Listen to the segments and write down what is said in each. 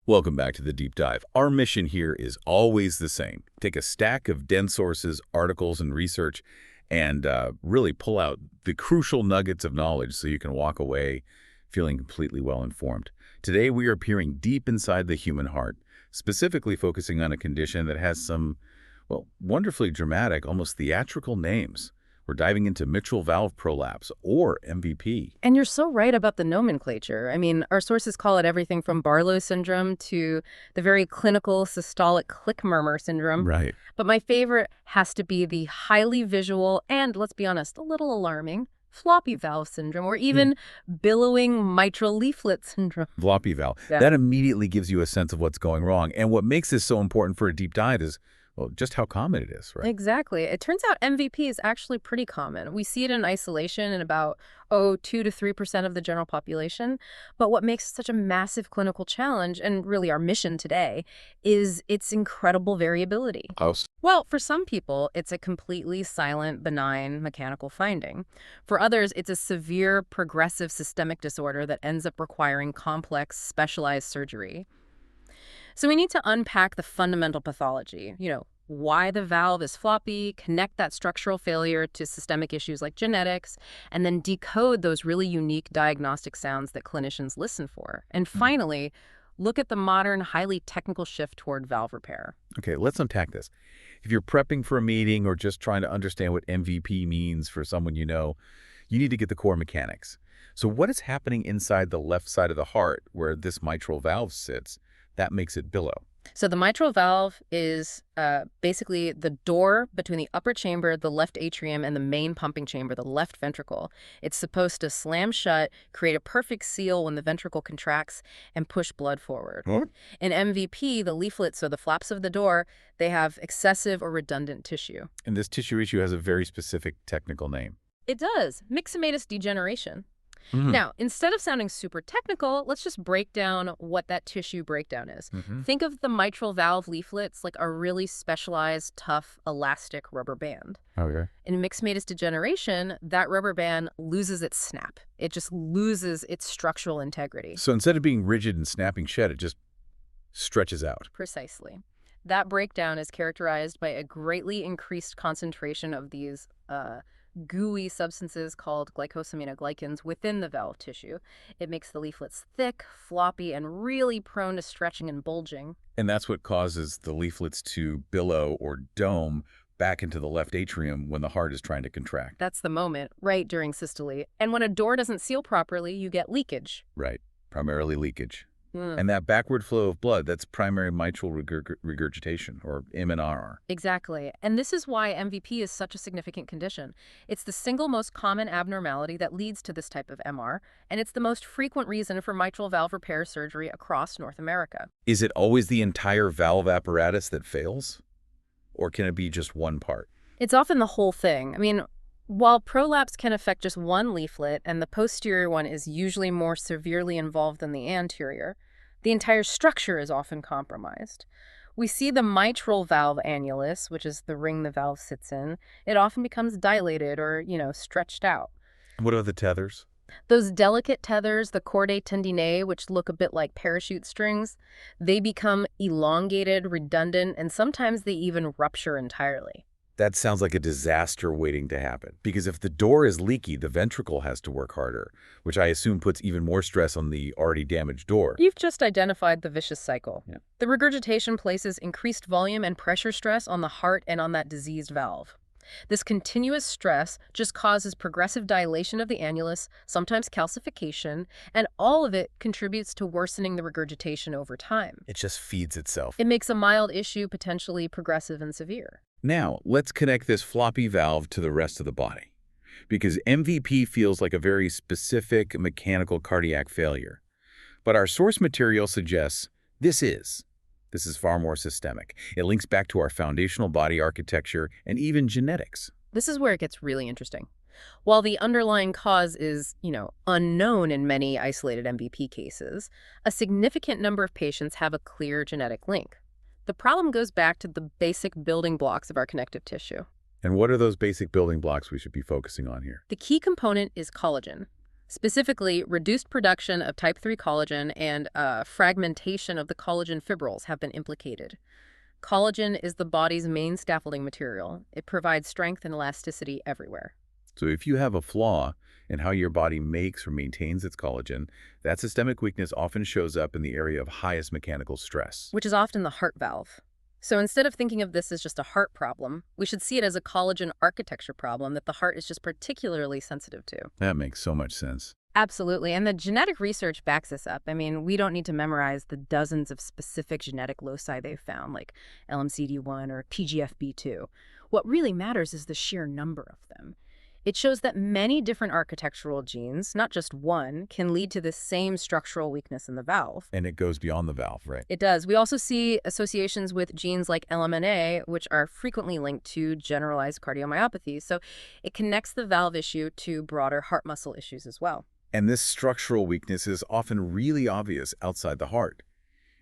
Welcome back to the Deep Dive. Our mission here is always the same. Take a stack of dense sources, articles, and research, and really pull out the crucial nuggets of knowledge so you can walk away feeling completely well-informed. Today, we are peering deep inside the human heart, specifically focusing on a condition that has some, well, wonderfully dramatic, almost theatrical names. We're diving into mitral valve prolapse, or MVP. And you're so right about the nomenclature. I mean, our sources call it everything from Barlow syndrome to the very clinical systolic click murmur syndrome. Right. But my favorite has to be the highly visual and, let's be honest, a little alarming floppy valve syndrome, or even billowing mitral leaflet syndrome. Floppy valve. Yeah. That immediately gives you a sense of what's going wrong. And what makes this so important for a deep dive is, well, just how common it is, right? Exactly. It turns out MVP is actually pretty common. We see it in isolation in about, 2 to 3% of the general population. But what makes it such a massive clinical challenge, and really our mission today, is its incredible variability. Well, for some people, it's a completely silent, benign mechanical finding. For others, it's a severe, progressive systemic disorder that ends up requiring complex, specialized surgery. So we need to unpack the fundamental pathology, why the valve is floppy, connect that structural failure to systemic issues like genetics, and then decode those really unique diagnostic sounds that clinicians listen for. And finally, look at the modern, highly technical shift toward valve repair. Okay, let's unpack this. If you're prepping for a meeting or just trying to understand what MVP means for someone you know, you need to get the core mechanics. So what is happening inside the left side of the heart where this mitral valve sits that makes it billow? So the mitral valve is basically the door between the upper chamber, the left atrium, and the main pumping chamber, the left ventricle. It's supposed to slam shut, create a perfect seal when the ventricle contracts, and push blood forward. What? In MVP, the leaflets, so the flaps of the door, they have excessive or redundant tissue. And this tissue issue has a very specific technical name. It does. Myxomatous degeneration. Mhm. Now, instead of sounding super technical, let's just break down what that tissue breakdown is. Think of the mitral valve leaflets like a really specialized, tough, elastic rubber band. Okay. In myxomatous degeneration, that rubber band loses its snap. It just loses its structural integrity. So instead of being rigid and snapping shut, it just stretches out. Precisely. That breakdown is characterized by a greatly increased concentration of these gooey substances called glycosaminoglycans within the valve tissue. It makes the leaflets thick, floppy, and really prone to stretching and bulging. And that's what causes the leaflets to billow or dome back into the left atrium when the heart is trying to contract. That's the moment, right during systole. And when a door doesn't seal properly, you get leakage. Right. Primarily leakage. And that backward flow of blood, that's primary mitral regurgitation, or MNR. Exactly. And this is why MVP is such a significant condition. It's the single most common abnormality that leads to this type of MR, and it's the most frequent reason for mitral valve repair surgery across North America. Is it always the entire valve apparatus that fails? Or can it be just one part? It's often the whole thing. I mean, while prolapse can affect just one leaflet, and the posterior one is usually more severely involved than the anterior, the entire structure is often compromised. We see the mitral valve annulus, which is the ring the valve sits in. It often becomes dilated or, stretched out. What are the tethers? Those delicate tethers, the chordae tendineae, which look a bit like parachute strings, they become elongated, redundant, and sometimes they even rupture entirely. That sounds like a disaster waiting to happen. Because if the door is leaky, the ventricle has to work harder, which I assume puts even more stress on the already damaged door. You've just identified the vicious cycle. Yeah. The regurgitation places increased volume and pressure stress on the heart and on that diseased valve. This continuous stress just causes progressive dilation of the annulus, sometimes calcification, and all of it contributes to worsening the regurgitation over time. It just feeds itself. It makes a mild issue potentially progressive and severe. Now, let's connect this floppy valve to the rest of the body. Because MVP feels like a very specific mechanical cardiac failure. But our source material suggests this is far more systemic. It links back to our foundational body architecture and even genetics. This is where it gets really interesting. While the underlying cause is, unknown in many isolated MVP cases, a significant number of patients have a clear genetic link. The problem goes back to the basic building blocks of our connective tissue. And what are those basic building blocks we should be focusing on here? The key component is collagen. Specifically, reduced production of type 3 collagen and fragmentation of the collagen fibrils have been implicated. Collagen is the body's main scaffolding material. It provides strength and elasticity everywhere. So if you have a flaw in how your body makes or maintains its collagen, that systemic weakness often shows up in the area of highest mechanical stress. Which is often the heart valve. So instead of thinking of this as just a heart problem, we should see it as a collagen architecture problem that the heart is just particularly sensitive to. That makes so much sense. Absolutely, and the genetic research backs this up. I mean, we don't need to memorize the dozens of specific genetic loci they've found, like LMCD1 or TGFB2. What really matters is the sheer number of them. It shows that many different architectural genes, not just one, can lead to the same structural weakness in the valve. And it goes beyond the valve, right? It does. We also see associations with genes like LMNA, which are frequently linked to generalized cardiomyopathy. So it connects the valve issue to broader heart muscle issues as well. And this structural weakness is often really obvious outside the heart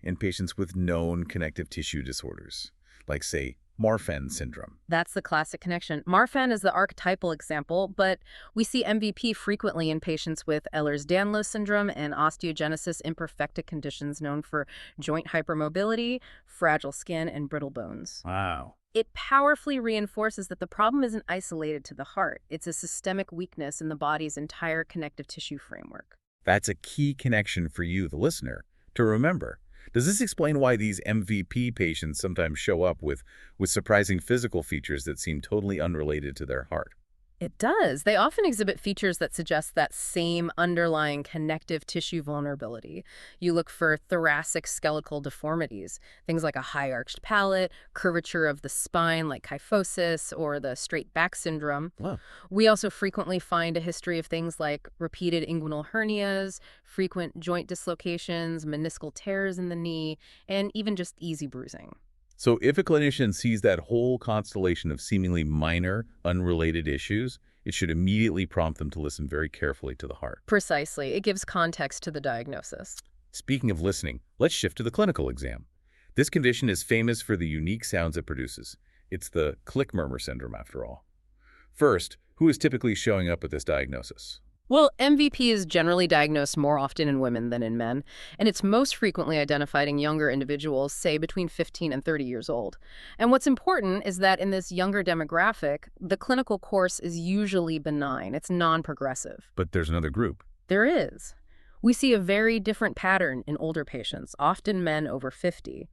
in patients with known connective tissue disorders, like, say, Marfan syndrome. That's the classic connection. Marfan is the archetypal example, but we see MVP frequently in patients with Ehlers-Danlos syndrome and osteogenesis imperfecta conditions known for joint hypermobility, fragile skin, and brittle bones. Wow. It powerfully reinforces that the problem isn't isolated to the heart. It's a systemic weakness in the body's entire connective tissue framework. That's a key connection for you, the listener, to remember. Does this explain why these MVP patients sometimes show up with surprising physical features that seem totally unrelated to their heart? It does. They often exhibit features that suggest that same underlying connective tissue vulnerability. You look for thoracic skeletal deformities, things like a high-arched palate, curvature of the spine like kyphosis, or the straight back syndrome. Wow. We also frequently find a history of things like repeated inguinal hernias, frequent joint dislocations, meniscal tears in the knee, and even just easy bruising. So if a clinician sees that whole constellation of seemingly minor, unrelated issues, it should immediately prompt them to listen very carefully to the heart. Precisely. It gives context to the diagnosis. Speaking of listening, let's shift to the clinical exam. This condition is famous for the unique sounds it produces. It's the click murmur syndrome, after all. First, who is typically showing up with this diagnosis? Well, MVP is generally diagnosed more often in women than in men, and it's most frequently identified in younger individuals, say between 15 and 30 years old. And what's important is that in this younger demographic, the clinical course is usually benign. It's non-progressive. But there's another group. There is. We see a very different pattern in older patients, often men over 50.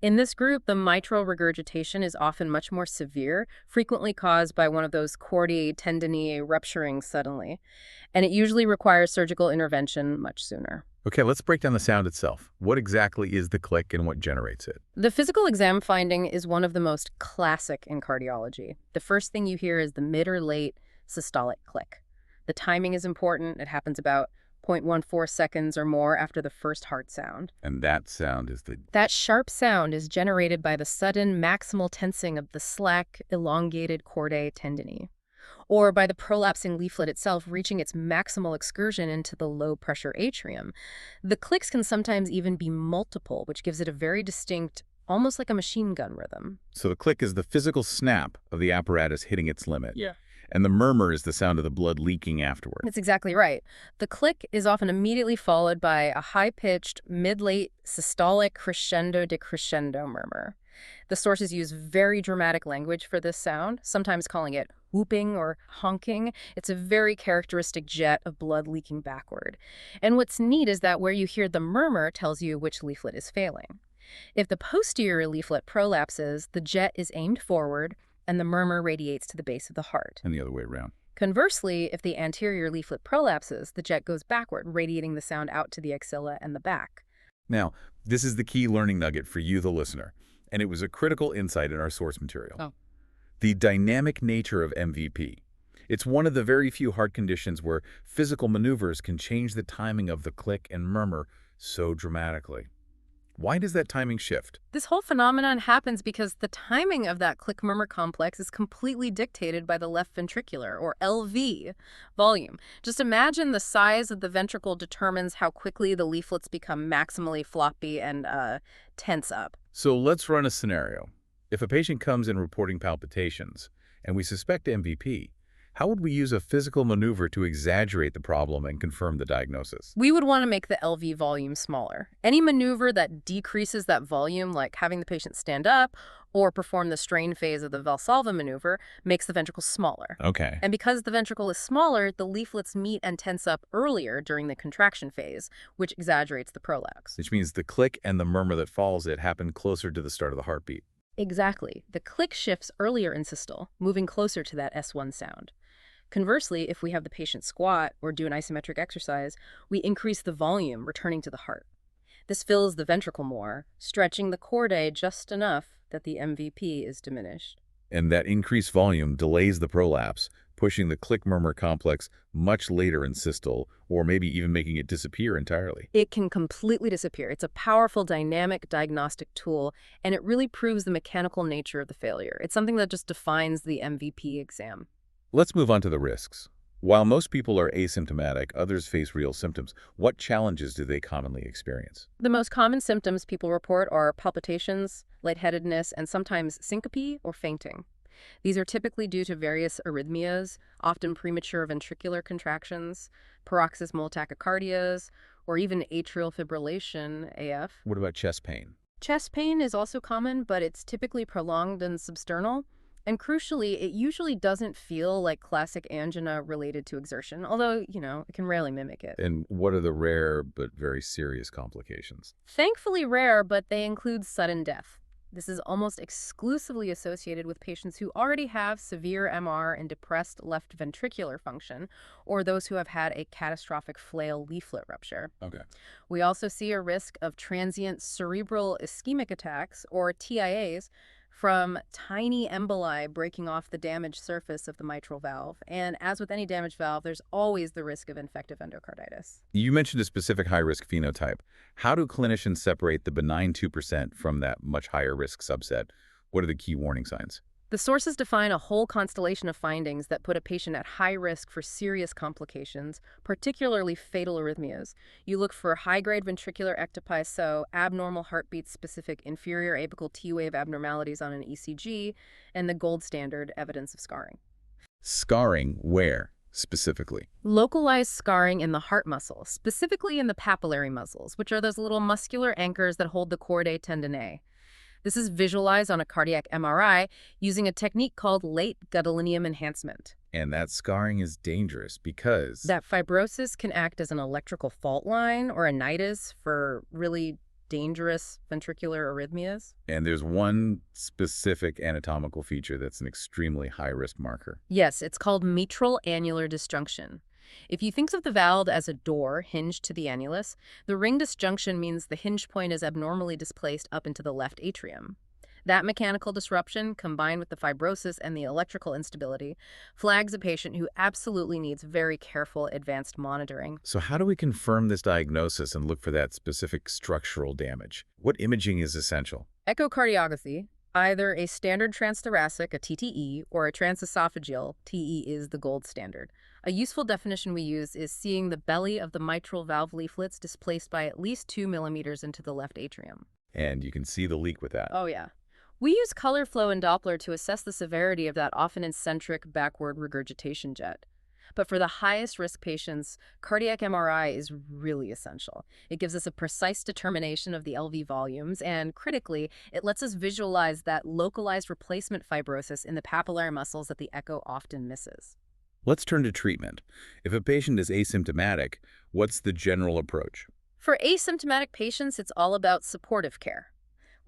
In this group, the mitral regurgitation is often much more severe, frequently caused by one of those chordae tendineae rupturing suddenly, and it usually requires surgical intervention much sooner. Okay, let's break down the sound itself. What exactly is the click and what generates it? The physical exam finding is one of the most classic in cardiology. The first thing you hear is the mid or late systolic click. The timing is important. It happens about 0.14 seconds or more after the first heart sound. And that sound is That sharp sound is generated by the sudden maximal tensing of the slack, elongated chordae tendineae, or by the prolapsing leaflet itself reaching its maximal excursion into the low-pressure atrium. The clicks can sometimes even be multiple, which gives it a very distinct, almost like a machine gun rhythm. So the click is the physical snap of the apparatus hitting its limit. Yeah. And the murmur is the sound of the blood leaking afterward. That's exactly right. The click is often immediately followed by a high-pitched, mid-late systolic crescendo-decrescendo murmur. The sources use very dramatic language for this sound, sometimes calling it whooping or honking. It's a very characteristic jet of blood leaking backward. And what's neat is that where you hear the murmur tells you which leaflet is failing. If the posterior leaflet prolapses, the jet is aimed forward, and the murmur radiates to the base of the heart. And the other way around. Conversely, if the anterior leaflet prolapses, the jet goes backward, radiating the sound out to the axilla and the back. Now, this is the key learning nugget for you, the listener, and it was a critical insight in our source material. Oh. The dynamic nature of MVP. It's one of the very few heart conditions where physical maneuvers can change the timing of the click and murmur so dramatically. Why does that timing shift? This whole phenomenon happens because the timing of that click-murmur complex is completely dictated by the left ventricular, or LV, volume. Just imagine the size of the ventricle determines how quickly the leaflets become maximally floppy and tense up. So let's run a scenario. If a patient comes in reporting palpitations, and we suspect MVP, How would we use a physical maneuver to exaggerate the problem and confirm the diagnosis? We would want to make the LV volume smaller. Any maneuver that decreases that volume, like having the patient stand up or perform the strain phase of the Valsalva maneuver, makes the ventricle smaller. Okay. And because the ventricle is smaller, the leaflets meet and tense up earlier during the contraction phase, which exaggerates the prolapse. Which means the click and the murmur that follows it happen closer to the start of the heartbeat. Exactly. The click shifts earlier in systole, moving closer to that S1 sound. Conversely, if we have the patient squat or do an isometric exercise, we increase the volume, returning to the heart. This fills the ventricle more, stretching the chordae just enough that the MVP is diminished. And that increased volume delays the prolapse, pushing the click-murmur complex much later in systole, or maybe even making it disappear entirely. It can completely disappear. It's a powerful dynamic diagnostic tool, and it really proves the mechanical nature of the failure. It's something that just defines the MVP exam. Let's move on to the risks. While most people are asymptomatic, others face real symptoms. What challenges do they commonly experience? The most common symptoms people report are palpitations, lightheadedness, and sometimes syncope or fainting. These are typically due to various arrhythmias, often premature ventricular contractions, paroxysmal tachycardias, or even atrial fibrillation, AF. What about chest pain? Chest pain is also common, but it's typically prolonged and substernal. And crucially, it usually doesn't feel like classic angina related to exertion, although, it can rarely mimic it. And what are the rare but very serious complications? Thankfully rare, but they include sudden death. This is almost exclusively associated with patients who already have severe MR and depressed left ventricular function, or those who have had a catastrophic flail leaflet rupture. Okay. We also see a risk of transient cerebral ischemic attacks, or TIAs, from tiny emboli breaking off the damaged surface of the mitral valve. And as with any damaged valve, there's always the risk of infective endocarditis. You mentioned a specific high-risk phenotype. How do clinicians separate the benign 2% from that much higher risk subset? What are the key warning signs? The sources define a whole constellation of findings that put a patient at high risk for serious complications, particularly fatal arrhythmias. You look for high-grade ventricular ectopi, so abnormal heartbeat-specific inferior apical T-wave abnormalities on an ECG, and the gold standard evidence of scarring. Scarring where, specifically? Localized scarring in the heart muscle, specifically in the papillary muscles, which are those little muscular anchors that hold the chordae tendineae. This is visualized on a cardiac MRI using a technique called late gadolinium enhancement. And that scarring is dangerous because... That fibrosis can act as an electrical fault line or a nidus for really dangerous ventricular arrhythmias. And there's one specific anatomical feature that's an extremely high-risk marker. Yes, it's called mitral annular disjunction. If you think of the valve as a door hinged to the annulus, the ring disjunction means the hinge point is abnormally displaced up into the left atrium. That mechanical disruption, combined with the fibrosis and the electrical instability, flags a patient who absolutely needs very careful advanced monitoring. So how do we confirm this diagnosis and look for that specific structural damage? What imaging is essential? Echocardiography, either a standard transthoracic, a TTE, or a transesophageal, TE is the gold standard. A useful definition we use is seeing the belly of the mitral valve leaflets displaced by at least 2 millimeters into the left atrium. And you can see the leak with that. Oh, yeah. We use color flow and Doppler to assess the severity of that often eccentric backward regurgitation jet. But for the highest risk patients, cardiac MRI is really essential. It gives us a precise determination of the LV volumes, and critically, it lets us visualize that localized replacement fibrosis in the papillary muscles that the echo often misses. Let's turn to treatment. If a patient is asymptomatic, what's the general approach? For asymptomatic patients, it's all about supportive care.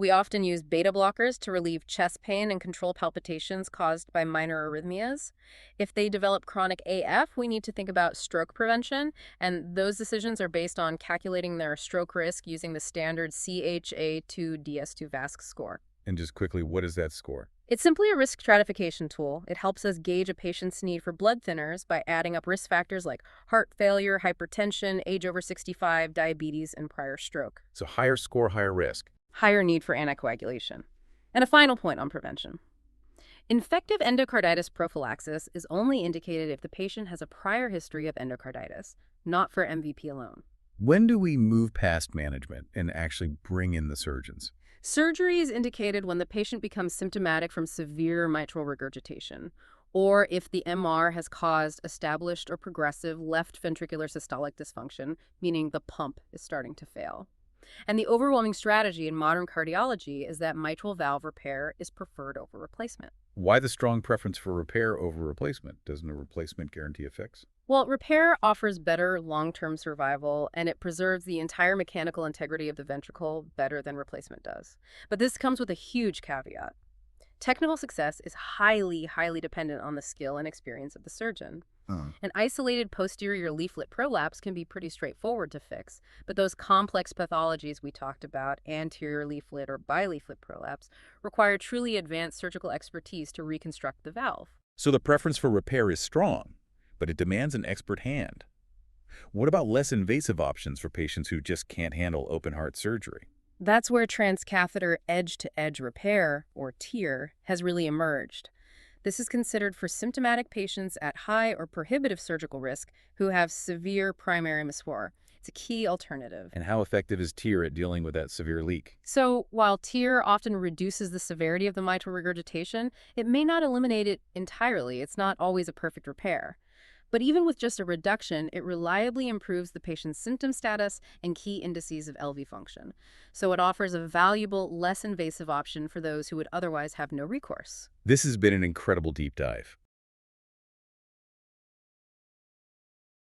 We often use beta blockers to relieve chest pain and control palpitations caused by minor arrhythmias. If they develop chronic AF, we need to think about stroke prevention, and those decisions are based on calculating their stroke risk using the standard CHA2-DS2 VASC score. And just quickly, what is that score? It's simply a risk stratification tool. It helps us gauge a patient's need for blood thinners by adding up risk factors like heart failure, hypertension, age over 65, diabetes, and prior stroke. So higher score, higher risk. Higher need for anticoagulation. And a final point on prevention. Infective endocarditis prophylaxis is only indicated if the patient has a prior history of endocarditis, not for MVP alone. When do we move past management and actually bring in the surgeons? Surgery is indicated when the patient becomes symptomatic from severe mitral regurgitation, or if the MR has caused established or progressive left ventricular systolic dysfunction, meaning the pump is starting to fail. And the overwhelming strategy in modern cardiology is that mitral valve repair is preferred over replacement. Why the strong preference for repair over replacement? Doesn't a replacement guarantee a fix? Well, repair offers better long-term survival, and it preserves the entire mechanical integrity of the ventricle better than replacement does. But this comes with a huge caveat. Technical success is highly, highly dependent on the skill and experience of the surgeon. Uh, An isolated posterior leaflet prolapse can be pretty straightforward to fix, but those complex pathologies we talked about, anterior leaflet or bileaflet prolapse, require truly advanced surgical expertise to reconstruct the valve. so the preference for repair is strong, but it demands an expert hand. What about less invasive options for patients who just can't handle open heart surgery? That's where transcatheter edge-to-edge repair, or TEER, has really emerged. This is considered for symptomatic patients at high or prohibitive surgical risk who have severe primary misfor. It's a key alternative. And how effective is TEER at dealing with that severe leak? So, while TEER often reduces the severity of the mitral regurgitation, it may not eliminate it entirely. It's not always a perfect repair. But even with just a reduction, it reliably improves the patient's symptom status and key indices of LV function. So it offers a valuable, less invasive option for those who would otherwise have no recourse. This has been an incredible deep dive.